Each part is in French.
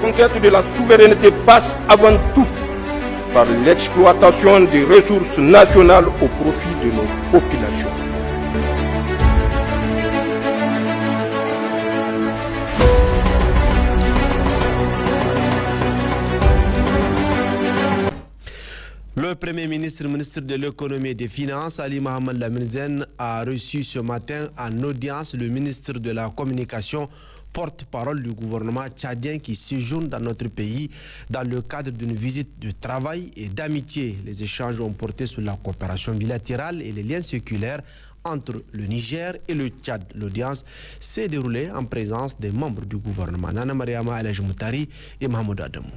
conquête de la souveraineté passe avant tout par l'exploitation des ressources nationales au profit de nos populations. Le Premier ministre, ministre de l'économie et des finances, Ali Mohamed Lamine Zen, a reçu ce matin en audience le ministre de la communication, porte-parole du gouvernement tchadien qui séjourne dans notre pays dans le cadre d'une visite de travail et d'amitié. Les échanges ont porté sur la coopération bilatérale et les liens séculaires entre le Niger et le Tchad. L'audience s'est déroulée en présence des membres du gouvernement. Nana Mariama El Moutari et Mahmoud Adamou.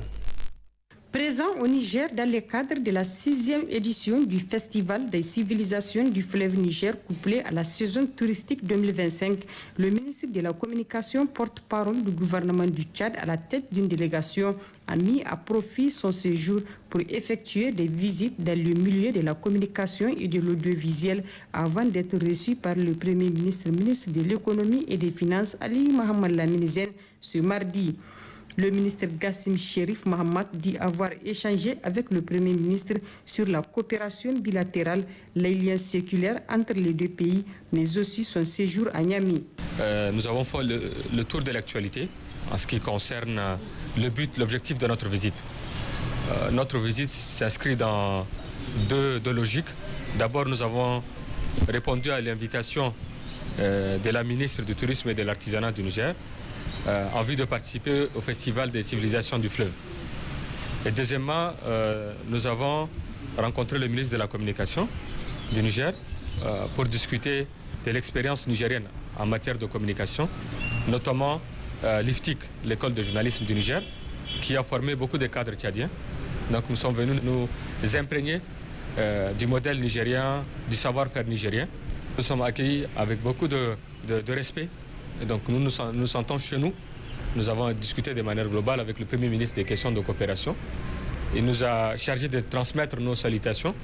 Présent au Niger dans le cadre de la 6e édition du Festival des civilisations du fleuve Niger couplé à la saison touristique 2025, le ministre de la Communication, porte-parole du gouvernement du Tchad à la tête d'une délégation, a mis à profit son séjour pour effectuer des visites dans le milieu de la communication et de l'audiovisuel avant d'être reçu par le Premier ministre, ministre de l'économie et des finances, Ali Mohamed Lamine Zen, ce mardi. Le ministre Gassim Cherif Mohamed dit avoir échangé avec le Premier ministre sur la coopération bilatérale, les liens séculaires entre les deux pays, mais aussi son séjour à Niamey. Nous avons fait le tour de l'actualité en ce qui concerne le but, l'objectif de notre visite. Notre visite s'inscrit dans deux logiques. D'abord, nous avons répondu à l'invitation de la ministre du Tourisme et de l'Artisanat du Niger, en vue de participer au Festival des civilisations du fleuve. Et deuxièmement, nous avons rencontré le ministre de la Communication du Niger pour discuter de l'expérience nigérienne en matière de communication, notamment l'IFTIC, l'école de journalisme du Niger, qui a formé beaucoup de cadres tchadiens. Donc nous sommes venus nous imprégner du modèle nigérien, du savoir-faire nigérien. Nous sommes accueillis avec beaucoup de respect. Et donc nous sentons chez nous. Nous avons discuté de manière globale avec le Premier ministre des questions de coopération. Il nous a chargé de transmettre nos salutations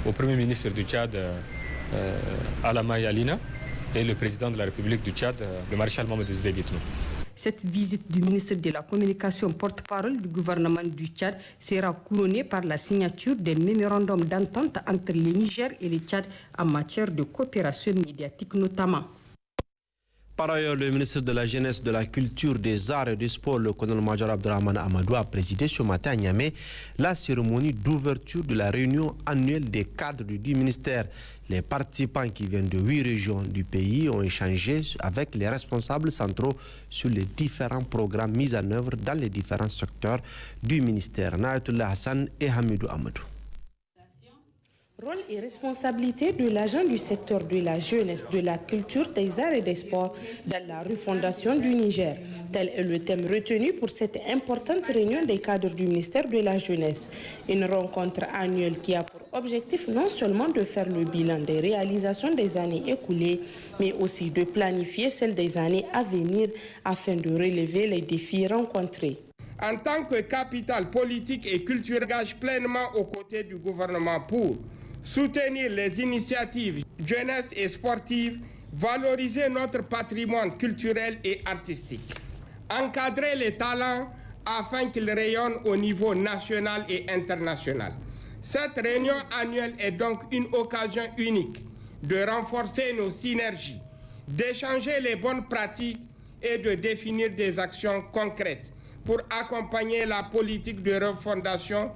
au Premier ministre du Tchad, Alama Yalina, et le président de la République du Tchad, le maréchal Mohamed Ould Bitnou. Cette visite du ministre de la Communication, porte-parole du gouvernement du Tchad, sera couronnée par la signature des mémorandums d'entente entre le Niger et le Tchad en matière de coopération médiatique notamment. Par ailleurs, le ministre de la Jeunesse, de la Culture, des Arts et des Sports, le colonel-major Abdrahmane Amadou, a présidé ce matin à Niamey la cérémonie d'ouverture de la réunion annuelle des cadres du ministère. Les participants qui viennent de 8 régions du pays ont échangé avec les responsables centraux sur les différents programmes mis en œuvre dans les différents secteurs du ministère. Naïtullah Hassan et Hamidou Amadou. Rôle et responsabilité de l'agent du secteur de la jeunesse, de la culture, des arts et des sports dans la refondation du Niger. Tel est le thème retenu pour cette importante réunion des cadres du ministère de la jeunesse. Une rencontre annuelle qui a pour objectif non seulement de faire le bilan des réalisations des années écoulées, mais aussi de planifier celles des années à venir afin de relever les défis rencontrés. En tant que capitale politique et culturelle, engage pleinement aux côtés du gouvernement pour soutenir les initiatives jeunesse et sportives, valoriser notre patrimoine culturel et artistique, encadrer les talents afin qu'ils rayonnent au niveau national et international. Cette réunion annuelle est donc une occasion unique de renforcer nos synergies, d'échanger les bonnes pratiques et de définir des actions concrètes pour accompagner la politique de refondation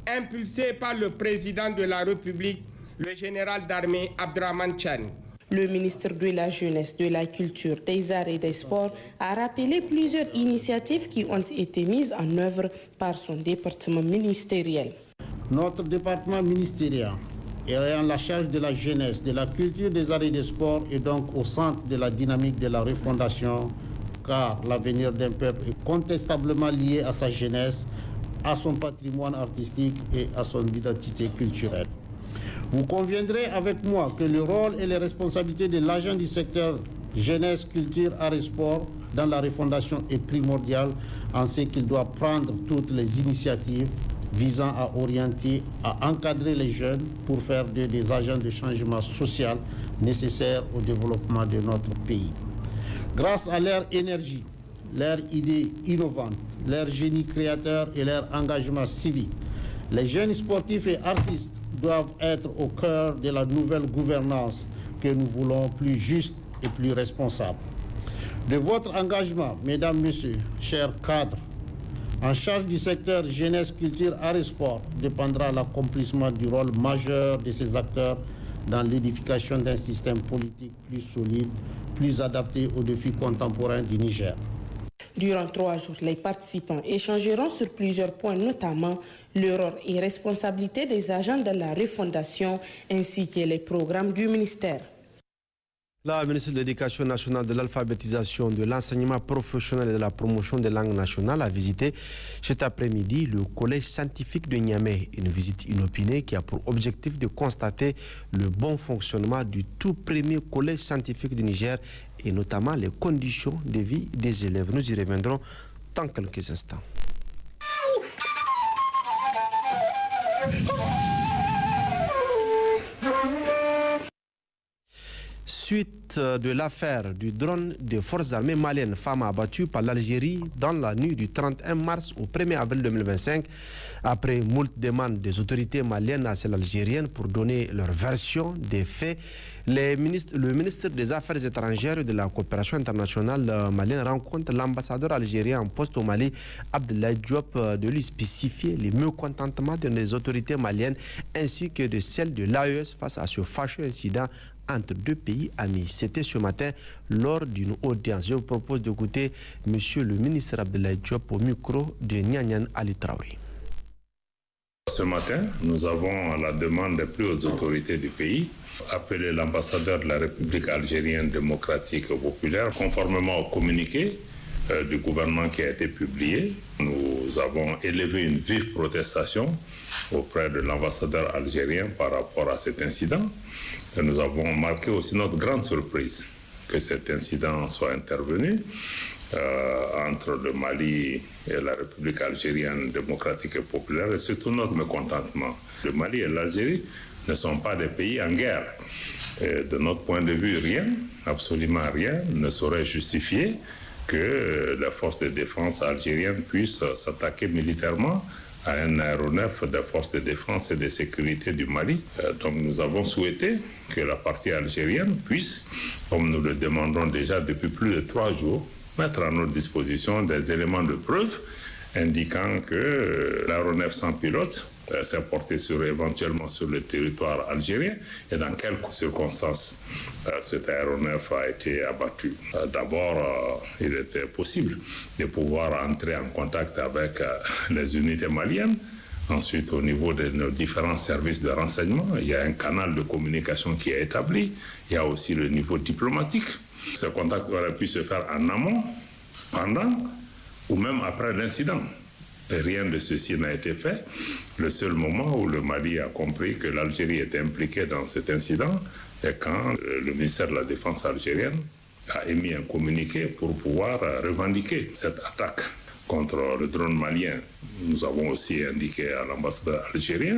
impulsée par le président de la République, le général d'armée Abdrahmane Tchani. Le ministre de la Jeunesse, de la Culture, des Arts et des Sports a rappelé plusieurs initiatives qui ont été mises en œuvre par son département ministériel. Notre département ministériel, ayant la charge de la jeunesse, de la culture, des arts et des sports, est donc au centre de la dynamique de la refondation, car l'avenir d'un peuple est contestablement lié à sa jeunesse, à son patrimoine artistique et à son identité culturelle. Vous conviendrez avec moi que le rôle et les responsabilités de l'agent du secteur jeunesse, culture, arts et sport dans la refondation est primordial en ce qu'il doit prendre toutes les initiatives visant à orienter, à encadrer les jeunes pour faire d'eux des agents de changement social nécessaires au développement de notre pays. Grâce à leur énergie, leurs idées innovantes, leur génie créateur et leur engagement civique. Les jeunes sportifs et artistes doivent être au cœur de la nouvelle gouvernance que nous voulons plus juste et plus responsable. De votre engagement, mesdames, messieurs, chers cadres, en charge du secteur jeunesse, culture, arts et sport, dépendra l'accomplissement du rôle majeur de ces acteurs dans l'édification d'un système politique plus solide, plus adapté aux défis contemporains du Niger. Durant 3 jours, les participants échangeront sur plusieurs points, notamment le rôle et responsabilité des agents de la refondation ainsi que les programmes du ministère. La ministre de l'Éducation nationale, de l'alphabétisation, de l'enseignement professionnel et de la promotion des langues nationales a visité cet après-midi le collège scientifique de Niamey. Une visite inopinée qui a pour objectif de constater le bon fonctionnement du tout premier collège scientifique du Niger et notamment les conditions de vie des élèves. Nous y reviendrons dans quelques instants. Suite de l'affaire du drone des forces armées maliennes, femme abattue par l'Algérie dans la nuit du 31 mars au 1er avril 2025, après moult demandes des autorités maliennes à celles algériennes pour donner leur version des faits, le ministre des Affaires étrangères et de la coopération internationale malienne rencontre l'ambassadeur algérien en poste au Mali, Abdoulaye Diop, de lui spécifier les mécontentements des autorités maliennes ainsi que de celles de l'AES face à ce fâcheux incident entre deux pays amis. C'était ce matin lors d'une audience. Je vous propose d'écouter monsieur le ministre Abdoulaye Diop au micro de Nianyan Ali Traoré. Ce matin, nous avons, à la demande des plus hautes autorités du pays, appelé l'ambassadeur de la République algérienne démocratique et populaire, conformément au communiqué du gouvernement qui a été publié. Nous avons élevé une vive protestation auprès de l'ambassadeur algérien par rapport à cet incident. Et nous avons marqué aussi notre grande surprise que cet incident soit intervenu entre le Mali et la République algérienne démocratique et populaire, et surtout notre mécontentement. Le Mali et l'Algérie ne sont pas des pays en guerre. Et de notre point de vue, rien, absolument rien, ne saurait justifier que les forces de défense algériennes puissent s'attaquer militairement à un aéronef des forces de défense et de sécurité du Mali. Donc nous avons souhaité que la partie algérienne puisse, comme nous le demandons déjà depuis plus de 3 jours, mettre à notre disposition des éléments de preuve indiquant que l'aéronef sans pilote s'est porté éventuellement sur le territoire algérien et dans quelles circonstances cet aéronef a été abattu. D'abord, il était possible de pouvoir entrer en contact avec les unités maliennes. Ensuite, au niveau de nos différents services de renseignement, il y a un canal de communication qui est établi. Il y a aussi le niveau diplomatique. Ce contact aurait pu se faire en amont, pendant ou même après l'incident. Et rien de ceci n'a été fait. Le seul moment où le Mali a compris que l'Algérie était impliquée dans cet incident est quand le ministère de la Défense algérienne a émis un communiqué pour pouvoir revendiquer cette attaque contre le drone malien. Nous avons aussi indiqué à l'ambassadeur algérien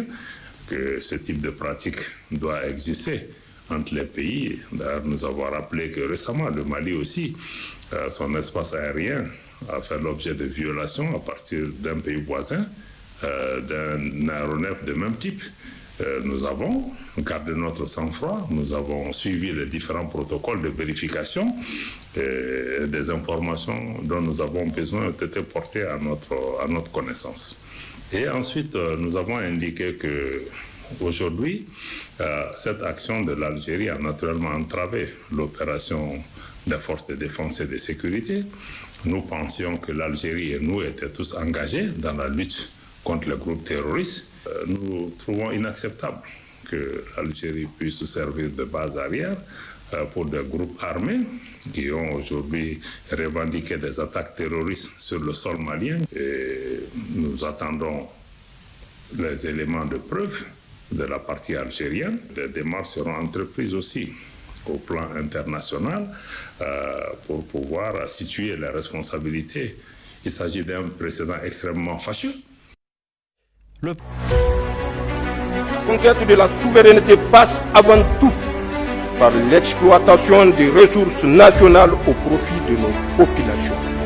que ce type de pratique doit exister entre les pays. D'ailleurs, nous avons rappelé que récemment, le Mali aussi, son espace aérien a fait l'objet de violations à partir d'un pays voisin, d'un aéronef de même type. Nous avons gardé notre sang-froid, nous avons suivi les différents protocoles de vérification et des informations dont nous avons besoin ont été portées à notre connaissance. Et ensuite, nous avons indiqué que aujourd'hui, cette action de l'Algérie a naturellement entravé l'opération des forces de défense et de sécurité. Nous pensions que l'Algérie et nous étaient tous engagés dans la lutte contre les groupes terroristes. Nous trouvons inacceptable que l'Algérie puisse se servir de base arrière pour des groupes armés qui ont aujourd'hui revendiqué des attaques terroristes sur le sol malien. Et nous attendons les éléments de preuve de la partie algérienne. Des démarches seront entreprises aussi au plan international pour pouvoir situer les responsabilités. Il s'agit d'un précédent extrêmement fâcheux. La conquête de la souveraineté passe avant tout par l'exploitation des ressources nationales au profit de nos populations.